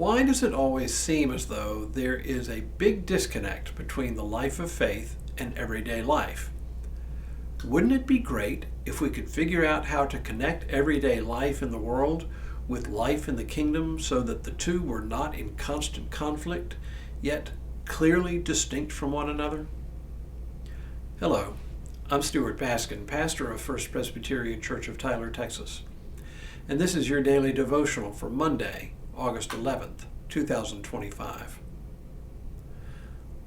Why does it always seem as though there is a big disconnect between the life of faith and everyday life? Wouldn't it be great if we could figure out how to connect everyday life in the world with life in the kingdom so that the two were not in constant conflict, yet clearly distinct from one another? Hello, I'm Stuart Baskin, pastor of First Presbyterian Church of Tyler, Texas. And this is your daily devotional for Monday, August 11th, 2025.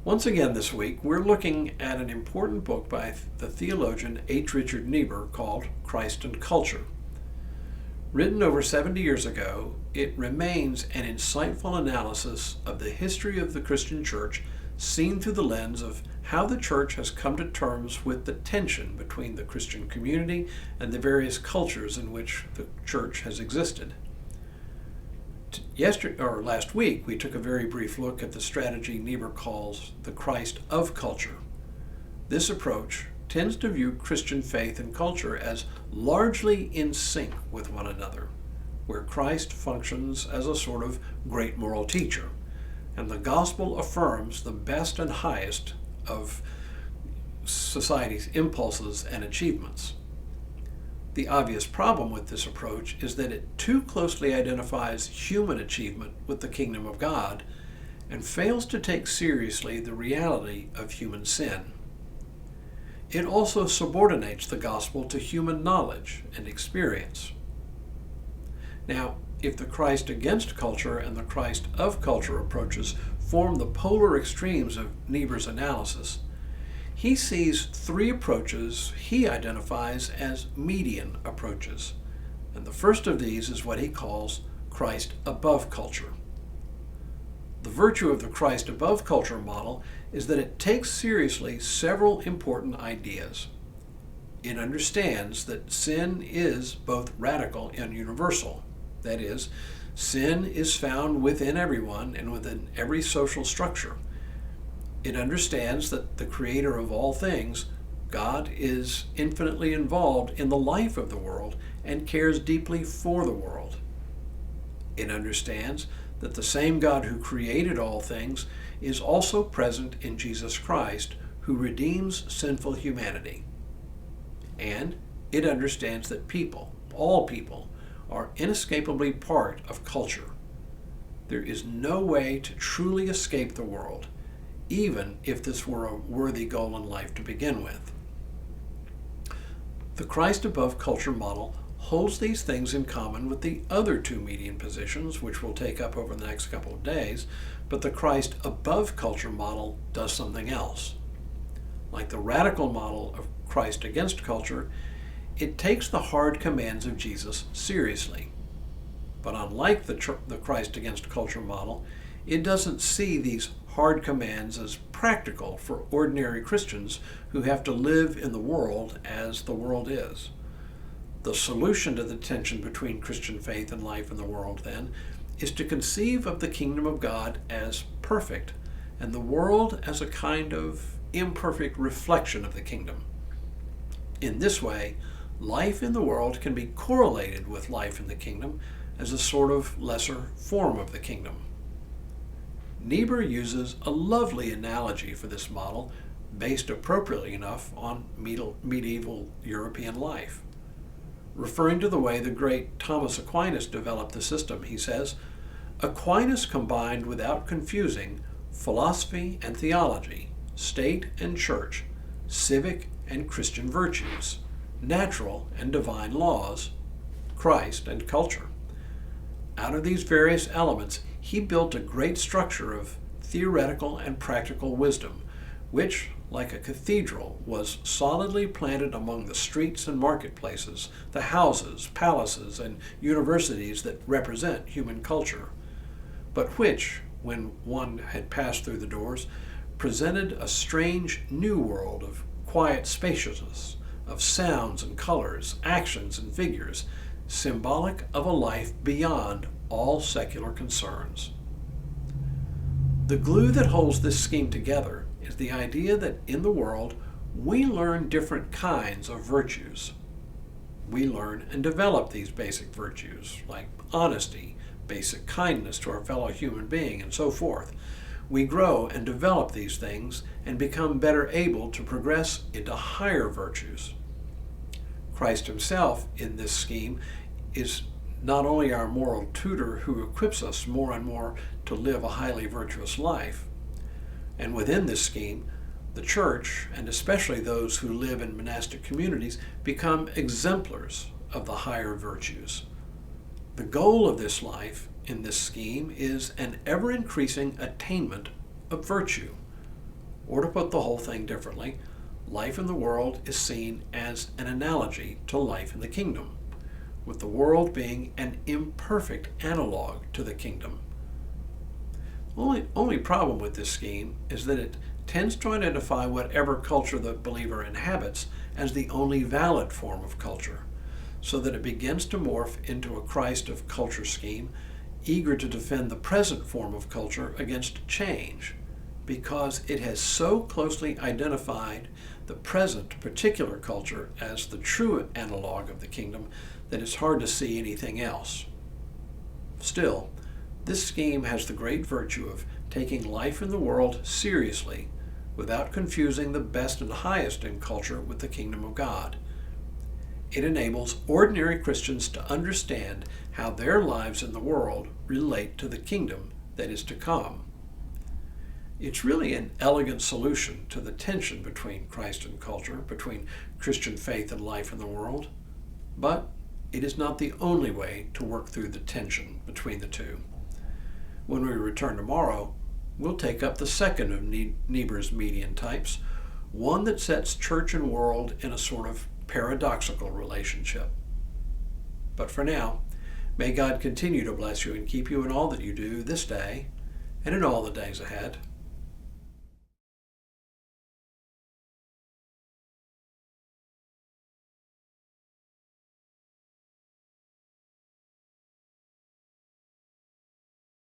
Once again this week, we're looking at an important book by the theologian H. Richard Niebuhr called Christ and Culture. Written over 70 years ago, it remains an insightful analysis of the history of the Christian church seen through the lens of how the church has come to terms with the tension between the Christian community and the various cultures in which the church has existed. Last week, we took a very brief look at the strategy Niebuhr calls the Christ of culture. This approach tends to view Christian faith and culture as largely in sync with one another, where Christ functions as a sort of great moral teacher, and the gospel affirms the best and highest of society's impulses and achievements. The obvious problem with this approach is that it too closely identifies human achievement with the kingdom of God and fails to take seriously the reality of human sin. It also subordinates the gospel to human knowledge and experience. Now, if the Christ against culture and the Christ of culture approaches form the polar extremes of Niebuhr's analysis, he sees three approaches he identifies as median approaches. And the first of these is what he calls Christ above culture. The virtue of the Christ above culture model is that it takes seriously several important ideas. It understands that sin is both radical and universal. That is, sin is found within everyone and within every social structure. It understands that the creator of all things, God, is infinitely involved in the life of the world and cares deeply for the world. It understands that the same God who created all things is also present in Jesus Christ, who redeems sinful humanity. And it understands that people, all people, are inescapably part of culture. There is no way to truly escape the world, even if this were a worthy goal in life to begin with. The Christ above culture model holds these things in common with the other two median positions, which we'll take up over the next couple of days, but the Christ above culture model does something else. Like the radical model of Christ against culture, it takes the hard commands of Jesus seriously. But unlike the Christ against culture model, it doesn't see these hard commands as practical for ordinary Christians who have to live in the world as the world is. The solution to the tension between Christian faith and life in the world, then, is to conceive of the kingdom of God as perfect and the world as a kind of imperfect reflection of the kingdom. In this way, life in the world can be correlated with life in the kingdom as a sort of lesser form of the kingdom. Niebuhr uses a lovely analogy for this model based appropriately enough on medieval European life. Referring to the way the great Thomas Aquinas developed the system, he says, Aquinas combined without confusing philosophy and theology, state and church, civic and Christian virtues, natural and divine laws, Christ and culture. Out of these various elements, he built a great structure of theoretical and practical wisdom, which, like a cathedral, was solidly planted among the streets and marketplaces, the houses, palaces, and universities that represent human culture, but which, when one had passed through the doors, presented a strange new world of quiet spaciousness, of sounds and colors, actions and figures, symbolic of a life beyond all secular concerns. The glue that holds this scheme together is the idea that in the world we learn different kinds of virtues. We learn and develop these basic virtues like honesty, basic kindness to our fellow human being, and so forth. We grow and develop these things and become better able to progress into higher virtues. Christ himself, in this scheme, is not only our moral tutor who equips us more and more to live a highly virtuous life, and within this scheme, the church, and especially those who live in monastic communities, become exemplars of the higher virtues. The goal of this life in this scheme is an ever-increasing attainment of virtue. Or to put the whole thing differently, life in the world is seen as an analogy to life in the kingdom, with the world being an imperfect analog to the kingdom. Only problem with this scheme is that it tends to identify whatever culture the believer inhabits as the only valid form of culture, so that it begins to morph into a Christ of culture scheme, eager to defend the present form of culture against change, because it has so closely identified the present particular culture as the true analog of the kingdom that it's hard to see anything else. Still, this scheme has the great virtue of taking life in the world seriously without confusing the best and highest in culture with the kingdom of God. It enables ordinary Christians to understand how their lives in the world relate to the kingdom that is to come. It's really an elegant solution to the tension between Christ and culture, between Christian faith and life in the world, but it is not the only way to work through the tension between the two. When we return tomorrow, we'll take up the second of Niebuhr's median types, one that sets church and world in a sort of paradoxical relationship. But for now, may God continue to bless you and keep you in all that you do this day and in all the days ahead.